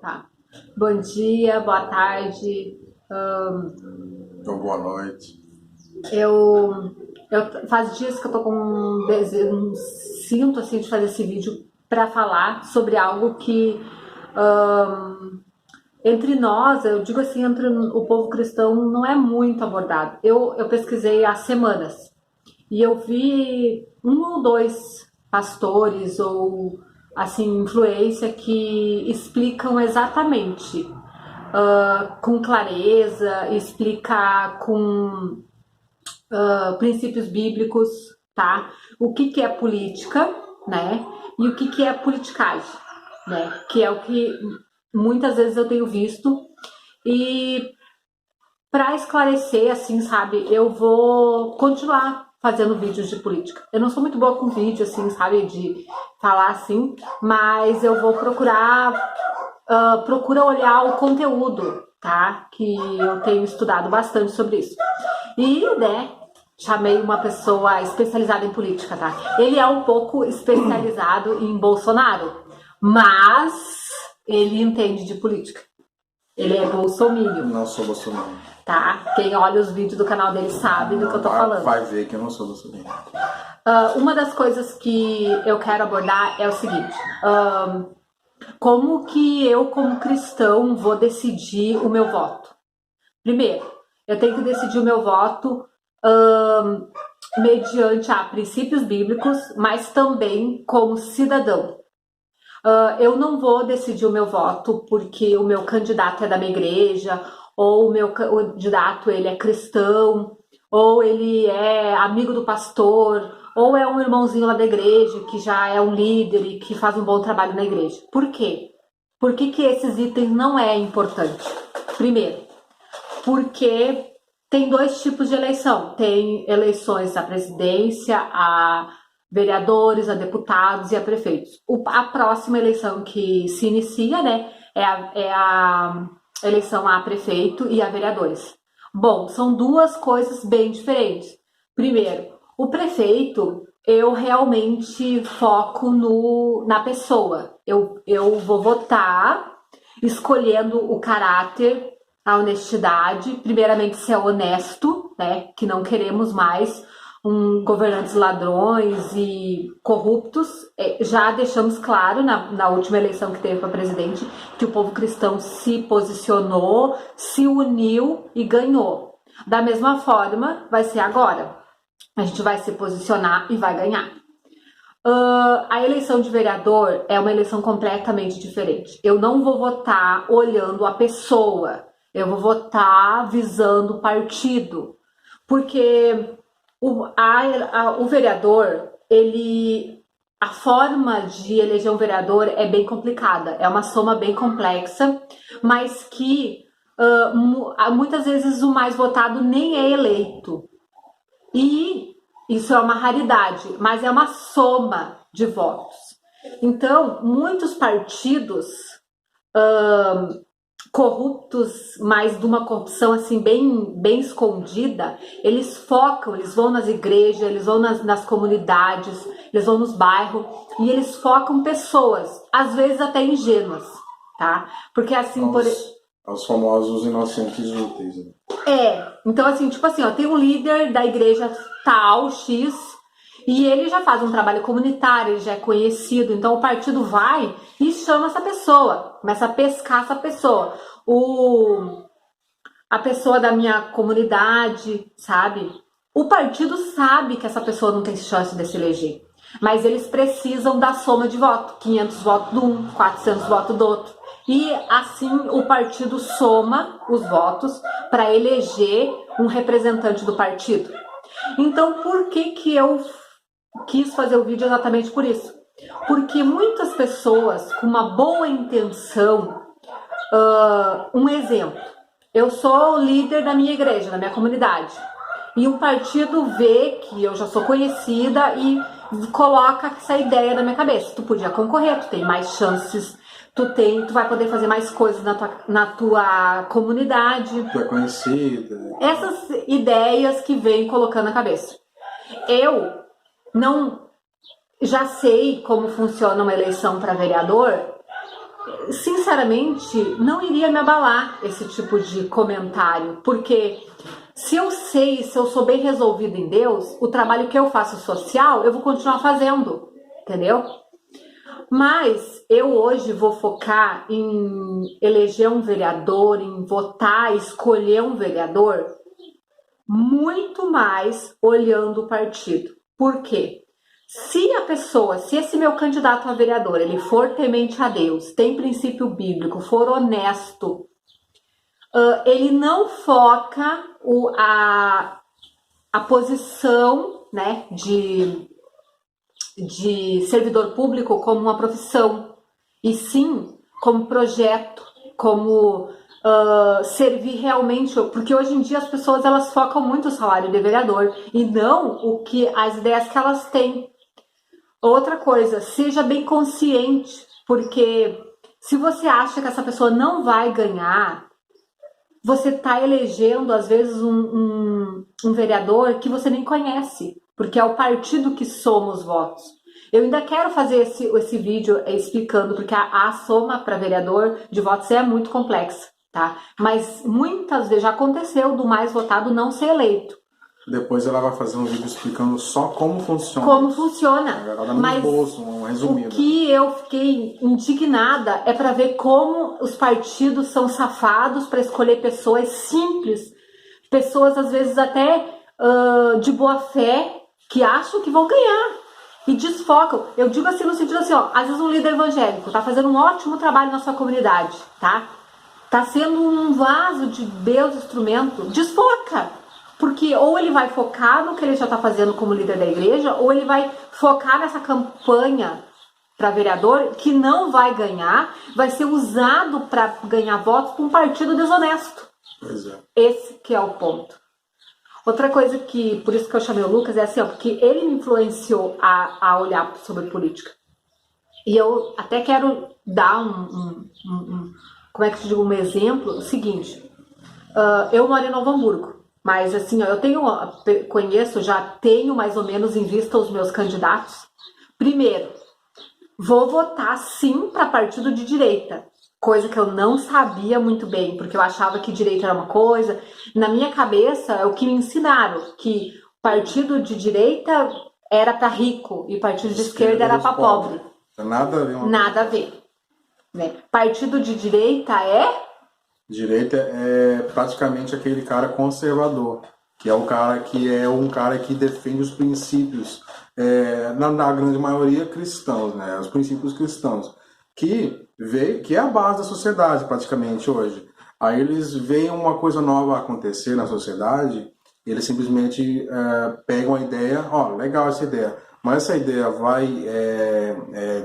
Tá. Bom dia, boa tarde. Então, boa noite. Eu faz dias que eu tô com um cinto assim de fazer esse vídeo para falar sobre algo que entre nós, eu digo assim, entre o povo cristão não é muito abordado. Eu pesquisei há semanas e eu vi um ou dois pastores ou assim influência que explicam exatamente com clareza, explica com princípios bíblicos, tá? O que que é política, né? E o que que é politicagem, né? Que é o que muitas vezes eu tenho visto. E para esclarecer, assim, sabe, eu vou continuar fazendo vídeos de política. Eu não sou muito boa com vídeo, assim, sabe, de falar assim, mas eu vou procura olhar o conteúdo, tá? Que eu tenho estudado bastante sobre isso. E, né, chamei uma pessoa especializada em política, tá? Ele é um pouco especializado em Bolsonaro, mas ele entende de política. Ele é bolsominion. Não sou bolsominion. Tá? Quem olha os vídeos do canal dele sabe do que eu tô falando. Vai ver que eu não sou bolsominion. Uma das coisas que eu quero abordar é o seguinte. Como que eu, como cristão, vou decidir o meu voto? Primeiro, eu tenho que decidir o meu voto mediante princípios bíblicos, mas também como cidadão. Eu não vou decidir o meu voto porque o meu candidato é da minha igreja, ou o meu candidato ele é cristão, ou ele é amigo do pastor, ou é um irmãozinho lá da igreja que já é um líder e que faz um bom trabalho na igreja. Por quê? Por que que esses itens não é importante? Primeiro, porque tem dois tipos de eleição. Tem eleições à presidência, a vereadores, a deputados e a prefeitos. A próxima eleição que se inicia, né, é a eleição a prefeito e a vereadores. Bom, são duas coisas bem diferentes. Primeiro, o prefeito, eu realmente foco na pessoa. Eu vou votar escolhendo o caráter, a honestidade, primeiramente ser honesto, né, que não queremos mais governantes ladrões e corruptos. Já deixamos claro na última eleição que teve para presidente que o povo cristão se posicionou, se uniu e ganhou. Da mesma forma, vai ser agora. A gente vai se posicionar e vai ganhar. A eleição de vereador é uma eleição completamente diferente. Eu não vou votar olhando a pessoa, eu vou votar visando o partido, porque o vereador, a forma de eleger um vereador é bem complicada, é uma soma bem complexa, mas que muitas vezes o mais votado nem é eleito. E isso é uma raridade, mas é uma soma de votos. Então, muitos partidos corruptos, mas de uma corrupção assim bem escondida, eles focam, eles vão nas igrejas, eles vão nas comunidades, eles vão nos bairros e eles focam pessoas, às vezes até ingênuas, tá? Porque assim, os famosos inocentes úteis. Né? Então assim, tipo assim, tem um líder da igreja tal, X, e ele já faz um trabalho comunitário, ele já é conhecido, então o partido vai e chama essa pessoa, começa a pescar essa pessoa. A pessoa da minha comunidade, sabe? O partido sabe que essa pessoa não tem chance de se eleger, mas eles precisam da soma de voto, 500 votos de um, 400 votos do outro. E assim o partido soma os votos para eleger um representante do partido. Então, por que eu quis fazer o vídeo exatamente por isso? Porque muitas pessoas com uma boa intenção, um exemplo, eu sou o líder da minha igreja, da minha comunidade, e um partido vê que eu já sou conhecida e coloca essa ideia na minha cabeça: tu podia concorrer, tu tem mais chances, tu vai poder fazer mais coisas na tua comunidade. Tu é conhecida. Essas ideias que vem colocando na cabeça. Eu não já sei como funciona uma eleição para vereador sinceramente, não iria me abalar esse tipo de comentário, porque se eu sei, se eu sou bem resolvida em Deus, o trabalho que eu faço social, eu vou continuar fazendo, entendeu? Mas eu hoje vou focar em eleger um vereador, em votar, escolher um vereador, muito mais olhando o partido. Por quê? Se a pessoa, se esse meu candidato a vereador, ele for temente a Deus, tem princípio bíblico, for honesto, ele não foca a posição, né, de servidor público como uma profissão, e sim como projeto, como servir realmente, porque hoje em dia as pessoas elas focam muito o salário de vereador e não as ideias que elas têm. Outra coisa, seja bem consciente, porque se você acha que essa pessoa não vai ganhar, você está elegendo, às vezes, um vereador que você nem conhece, porque é o partido que soma os votos. Eu ainda quero fazer esse vídeo explicando, porque a soma para vereador de votos é muito complexa, tá? Mas muitas vezes já aconteceu do mais votado não ser eleito. Depois ela vai fazer um vídeo explicando só como funciona. Como funciona. Ela dá no bolso, um resumido. O que eu fiquei indignada é para ver como os partidos são safados para escolher pessoas simples, pessoas às vezes até de boa fé, que acham que vão ganhar e desfocam. Eu digo assim no sentido assim, ó, às vezes um líder evangélico tá fazendo um ótimo trabalho na sua comunidade, tá? Tá sendo um vaso de Deus, instrumento, desfoca. Porque ou ele vai focar no que ele já está fazendo como líder da igreja, ou ele vai focar nessa campanha para vereador que não vai ganhar, vai ser usado para ganhar votos por um partido desonesto. Pois é. Esse que é o ponto. Outra coisa que, por isso que eu chamei o Lucas, é assim, ó, porque ele me influenciou a olhar sobre política. E eu até quero dar como é que eu digo, um exemplo, o seguinte, eu moro em Novo Hamburgo. Mas assim, ó, já tenho mais ou menos em vista os meus candidatos. Primeiro, vou votar sim para partido de direita, coisa que eu não sabia muito bem, porque eu achava que direita era uma coisa. Na minha cabeça, é o que me ensinaram, que partido de direita era para rico e partido de esquerda era para pobre. Nada a ver. Nada a ver. Né? Partido de direita é... Direita é praticamente aquele cara conservador, que é um cara que defende os princípios, na grande maioria cristãos, né? Os princípios cristãos, que é a base da sociedade praticamente hoje. Aí eles veem uma coisa nova acontecer na sociedade, eles simplesmente pegam a ideia, legal essa ideia, mas essa ideia vai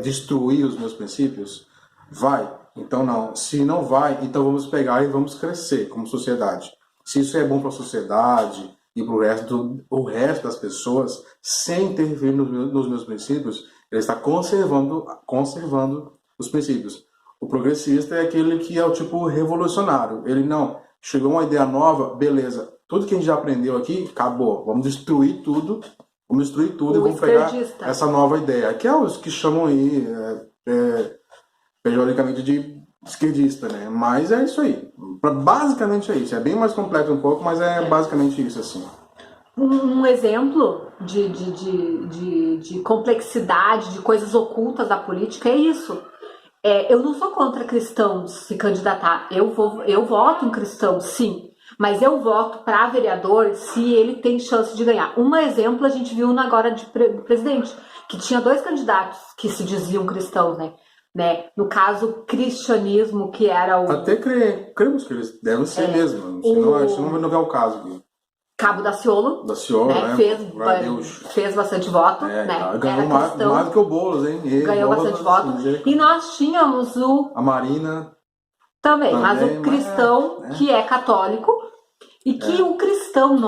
destruir os meus princípios? Vai. Então não, se não vai, então vamos pegar e vamos crescer como sociedade. Se isso é bom para a sociedade e para o resto das pessoas, sem intervir nos meus princípios, ele está conservando os princípios. O progressista é aquele que é o tipo revolucionário. Ele não, chegou uma ideia nova, beleza, tudo que a gente já aprendeu aqui, acabou. Vamos destruir tudo e vamos pegar essa nova ideia. Que é os que chamam aí... periodicamente de esquerdista, né? Mas é isso aí. Basicamente é isso. É bem mais complexo um pouco, mas é basicamente isso, assim. Um exemplo de complexidade, de coisas ocultas da política é isso. Eu não sou contra cristãos se candidatar. Eu voto em cristão, sim. Mas eu voto para vereador se ele tem chance de ganhar. Um exemplo a gente viu agora de presidente, que tinha 2 candidatos que se diziam cristãos, né? No caso, cristianismo, que era o... Até cremos que eles devem ser mesmo. Isso não é o caso aqui. Cabo Daciolo, né? Fez bastante voto, né? Ganhou mais do que o Boulos, hein? Ganhou bastante voto. E nós tínhamos a Marina também, mas o cristão, que é católico, e que o cristão,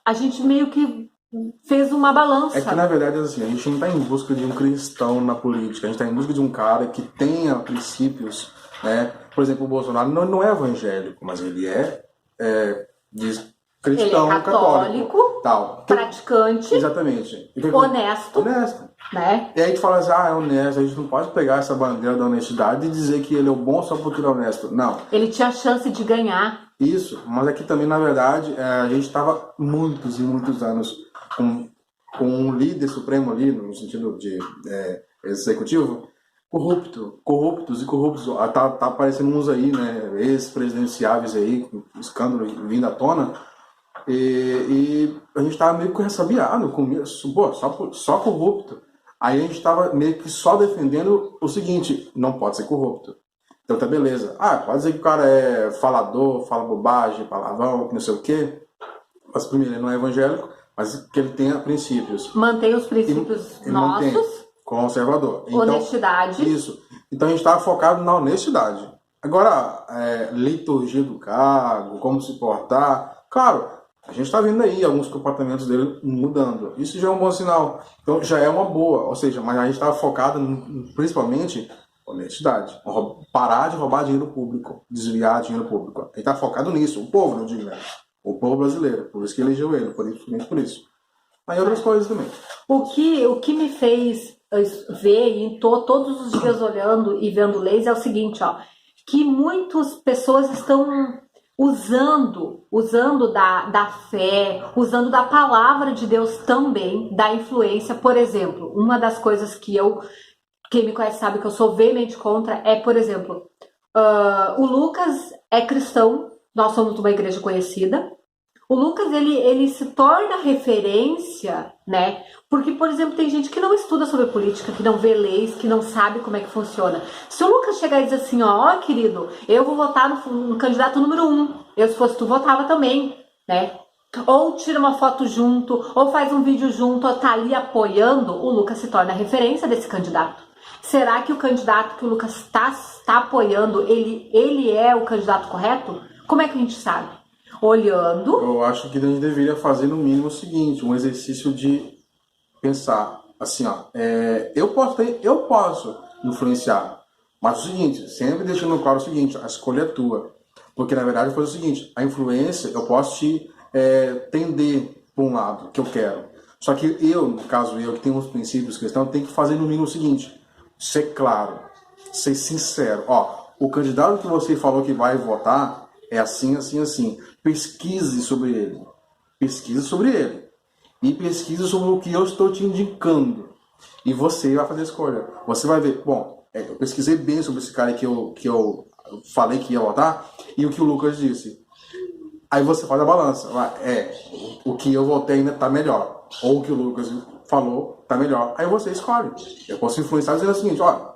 a gente meio que fez uma balança. É que, na verdade, assim, a gente não está em busca de um cristão na política, a gente está em busca de um cara que tenha princípios, né? Por exemplo, o Bolsonaro não é evangélico, mas ele é cristão, ele é católico. tal. praticante, Exatamente. honesto, Honesto. né? E aí tu fala assim, é honesto, a gente não pode pegar essa bandeira da honestidade e dizer que ele é o bom só porque ele é honesto. Não. Ele tinha chance de ganhar. Isso, mas aqui também, na verdade, a gente estava muitos e muitos anos com um líder supremo ali, no sentido de executivo, corruptos e corruptos. Tá aparecendo uns aí, né, ex-presidenciáveis aí, com escândalo vindo à tona, e a gente estava meio que ressabiado com isso, pô, só corrupto. Aí a gente estava meio que só defendendo o seguinte, não pode ser corrupto. Então tá beleza. Pode dizer que o cara é falador, fala bobagem, palavrão, não sei o quê. Mas primeiro, ele não é evangélico, mas que ele tenha princípios. Mantém os princípios ele nossos. Mantém, conservador. Então, Honestidade. Isso. Então a gente estava focado na honestidade. Agora, liturgia do cargo, como se portar. Claro, a gente está vendo aí alguns comportamentos dele mudando. Isso já é um bom sinal. Então já é uma boa. Ou seja, mas a gente estava focado principalmente honestidade. Parar de roubar dinheiro público, desviar dinheiro público. A gente está focado nisso. O povo, não digo, né? O povo brasileiro. Por isso que elegeu ele, por isso. Aí outras coisas também. O que me fez ver, e estou todos os dias olhando e vendo leis, é o seguinte, ó, que muitas pessoas estão usando da fé, usando da palavra de Deus também, da influência. Por exemplo, uma das coisas que quem me conhece sabe que eu sou veemente contra é, por exemplo, o Lucas é cristão, nós somos de uma igreja conhecida. O Lucas, ele se torna referência, né? Porque, por exemplo, tem gente que não estuda sobre política, que não vê leis, que não sabe como é que funciona. Se o Lucas chegar e dizer assim, ó, querido, eu vou votar no candidato número 1, eu, se fosse tu, votava também, né? Ou tira uma foto junto, ou faz um vídeo junto, ou tá ali apoiando, o Lucas se torna referência desse candidato. Será que o candidato que o Lucas está apoiando, ele é o candidato correto? Como é que a gente sabe? Olhando. Eu acho que a gente deveria fazer no mínimo o seguinte, um exercício de pensar assim, ó, eu posso influenciar, mas o seguinte, sempre deixando claro o seguinte, a escolha é tua, porque na verdade foi o seguinte, a influência eu posso te tender para um lado que eu quero, só que no caso eu que tenho uns princípios cristãos, tenho que fazer no mínimo o seguinte, ser claro, ser sincero, ó, o candidato que você falou que vai votar é assim, assim, assim. Pesquise sobre ele. Pesquise sobre ele. E pesquise sobre o que eu estou te indicando. E você vai fazer a escolha. Você vai ver, bom, eu pesquisei bem sobre esse cara que eu falei que ia votar e o que o Lucas disse. Aí você faz a balança. O que eu votei ainda está melhor. Ou o que o Lucas falou está melhor. Aí você escolhe. Eu posso influenciar dizendo o seguinte, olha,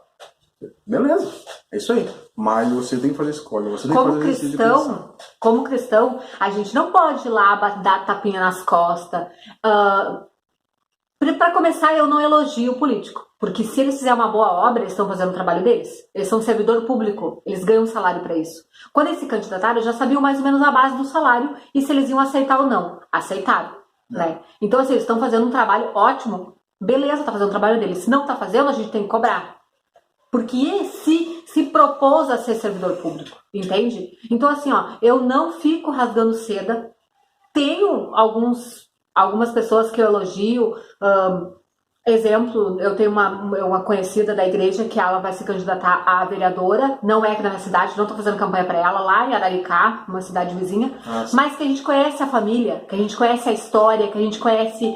beleza, é isso aí. Mas você tem que fazer escolha, você tem que fazer exercício de pensar. Como cristão, a gente não pode ir lá dar tapinha nas costas. Para começar, eu não elogio o político. Porque se eles fizerem uma boa obra, eles estão fazendo o trabalho deles. Eles são servidor público, eles ganham um salário para isso. Quando eles se candidataram, já sabiam mais ou menos a base do salário e se eles iam aceitar ou não. Aceitaram. Né? Então, assim, eles estão fazendo um trabalho ótimo. Beleza, tá fazendo o trabalho deles. Se não tá fazendo, a gente tem que cobrar. Porque se propôs a ser servidor público, entende? Então, assim, ó, eu não fico rasgando seda. Tenho algumas pessoas que eu elogio. Exemplo, eu tenho uma conhecida da igreja que ela vai se candidatar a vereadora. Não é aqui na minha cidade, não tô fazendo campanha para ela, lá em Araricá, uma cidade vizinha. Mas que a gente conhece a família, que a gente conhece a história, que a gente conhece...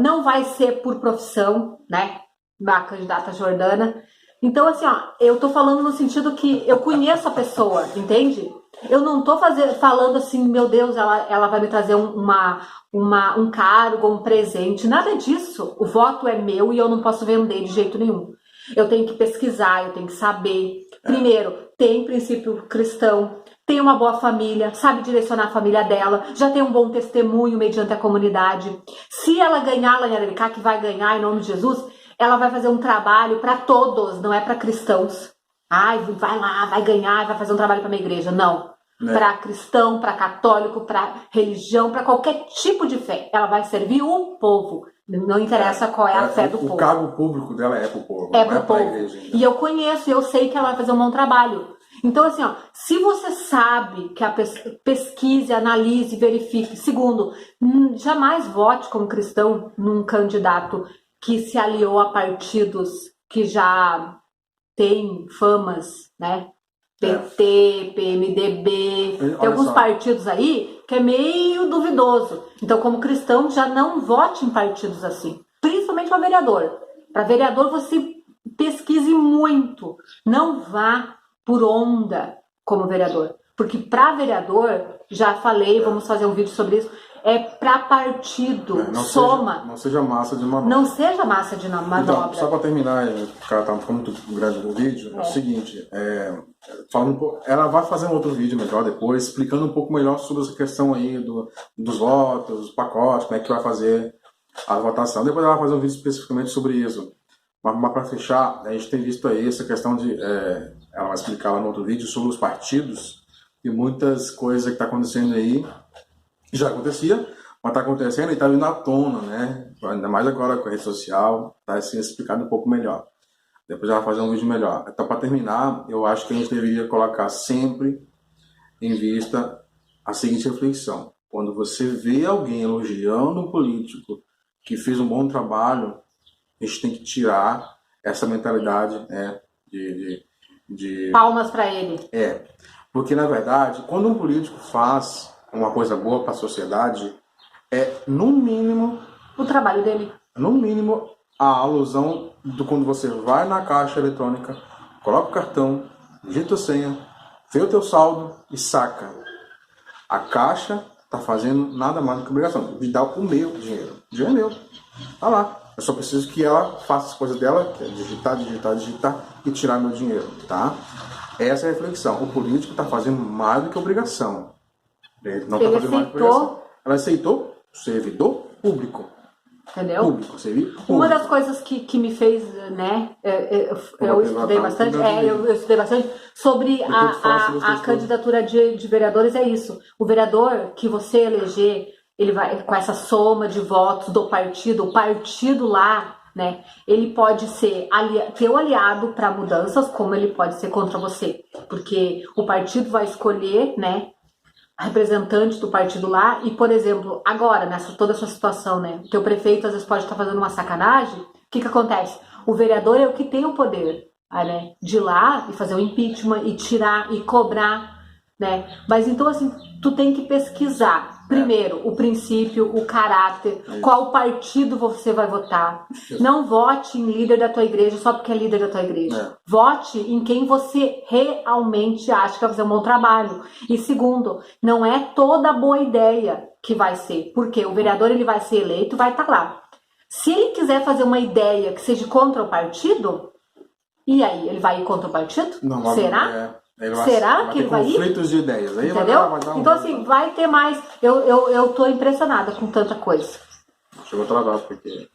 não vai ser por profissão, né? A candidata Jordana. Então, assim, ó, eu tô falando no sentido que eu conheço a pessoa, entende? Eu não tô falando assim, meu Deus, ela vai me trazer um cargo, um presente, nada disso. O voto é meu e eu não posso vender de jeito nenhum. Eu tenho que pesquisar, eu tenho que saber. Primeiro, tem princípio cristão, tem uma boa família, sabe direcionar a família dela, já tem um bom testemunho mediante a comunidade. Se ela ganhar lá em Araricá, que vai ganhar em nome de Jesus, ela vai fazer um trabalho para todos, não é para cristãos. Ai, vai lá, vai ganhar, vai fazer um trabalho para minha igreja. Não. Para cristão, para católico, para religião, para qualquer tipo de fé. Ela vai servir o povo. Não interessa qual é a fé do povo. O cargo público dela é pro povo. É pro povo. E eu conheço, eu sei que ela vai fazer um bom trabalho. Então, assim, ó, se você sabe que a pesquise, analise, verifique. Segundo, jamais vote como cristão num candidato que se aliou a partidos que já têm famas, né? PT, PMDB, tem alguns partidos aí que é meio duvidoso. Então, como cristão, já não vote em partidos assim. Principalmente para vereador. Para vereador, você pesquise muito. Não vá por onda como vereador. Porque para vereador, já falei, vamos fazer um vídeo sobre isso, é para partido, soma. Não seja massa de manobra. Não seja massa de manobra. Então, só para terminar, o cara tá ficando muito grande no vídeo, é o seguinte, falando um pouco, ela vai fazer um outro vídeo melhor depois, explicando um pouco melhor sobre essa questão aí dos votos, dos pacotes, como é que vai fazer a votação. Depois ela vai fazer um vídeo especificamente sobre isso. Mas para fechar, a gente tem visto aí essa questão de... ela vai explicar lá no outro vídeo sobre os partidos e muitas coisas que tá acontecendo aí. Já acontecia, mas está acontecendo e está vindo à tona, né? Ainda mais agora com a rede social, está assim, explicado um pouco melhor. Depois ela vai fazer um vídeo melhor. Então, para terminar, eu acho que a gente deveria colocar sempre em vista a seguinte reflexão. Quando você vê alguém elogiando um político que fez um bom trabalho, a gente tem que tirar essa mentalidade, né, de... Palmas para ele. Porque, na verdade, quando um político faz uma coisa boa para a sociedade, no mínimo o trabalho dele. No mínimo, a alusão do quando você vai na caixa eletrônica, coloca o cartão, digita a senha, vê o teu saldo e saca. A caixa tá fazendo nada mais do que obrigação de dar o meu dinheiro. O dinheiro é meu. Tá lá. Eu só preciso que ela faça as coisas dela, que é digitar e tirar meu dinheiro, tá? Essa é a reflexão. O político tá fazendo mais do que obrigação. Ele não tá fazendo mais do que obrigação. Ela aceitou servidor público. Entendeu? Público, público. Uma das coisas que me fez, né, eu estudei bastante, eu estudei bastante sobre a candidatura de vereadores, é isso. O vereador que você eleger, ele vai com essa soma de votos do partido, o partido lá, né, ele pode ser teu aliado para mudanças, como ele pode ser contra você. Porque o partido vai escolher, né, representante do partido lá e, por exemplo, agora, toda essa situação, né, o teu prefeito às vezes pode estar fazendo uma sacanagem, o que acontece? O vereador é o que tem o poder, né, de ir lá e fazer o impeachment e tirar e cobrar, né, mas então assim, tu tem que pesquisar primeiro o princípio, o caráter, qual partido você vai votar. Não vote em líder da tua igreja só porque é líder da tua igreja. Vote em quem você realmente acha que vai fazer um bom trabalho. E segundo, não é toda boa ideia que vai ser, porque o vereador ele vai ser eleito, vai estar lá. Se ele quiser fazer uma ideia que seja contra o partido, e aí, ele vai ir contra o partido? Não, será? Será que ele vai ir? Conflitos de ideias. Aí entendeu? Então, assim, vai ter mais. Eu tô impressionada com tanta coisa. Chegou atrasado, porque...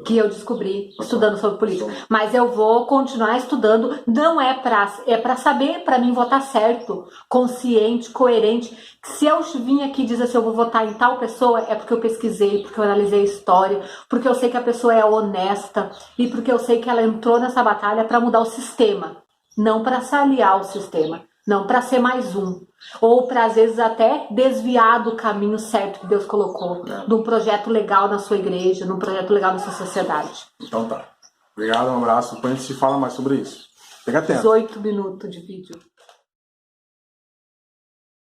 que eu descobri estudando sobre política. Mas eu vou continuar estudando. Não é pra saber, pra mim, votar certo, consciente, coerente. Se eu vim aqui e dizer assim, eu vou votar em tal pessoa, é porque eu pesquisei, porque eu analisei a história, porque eu sei que a pessoa é honesta e porque eu sei que ela entrou nessa batalha pra mudar o sistema. Não para se aliar ao sistema, não para ser mais um, ou para às vezes até desviar do caminho certo que Deus colocou, de um projeto legal na sua igreja, num projeto legal na sua sociedade. Então tá. Obrigado, um abraço. Depois a gente se fala mais sobre isso. Fica atento. 18 minutos de vídeo.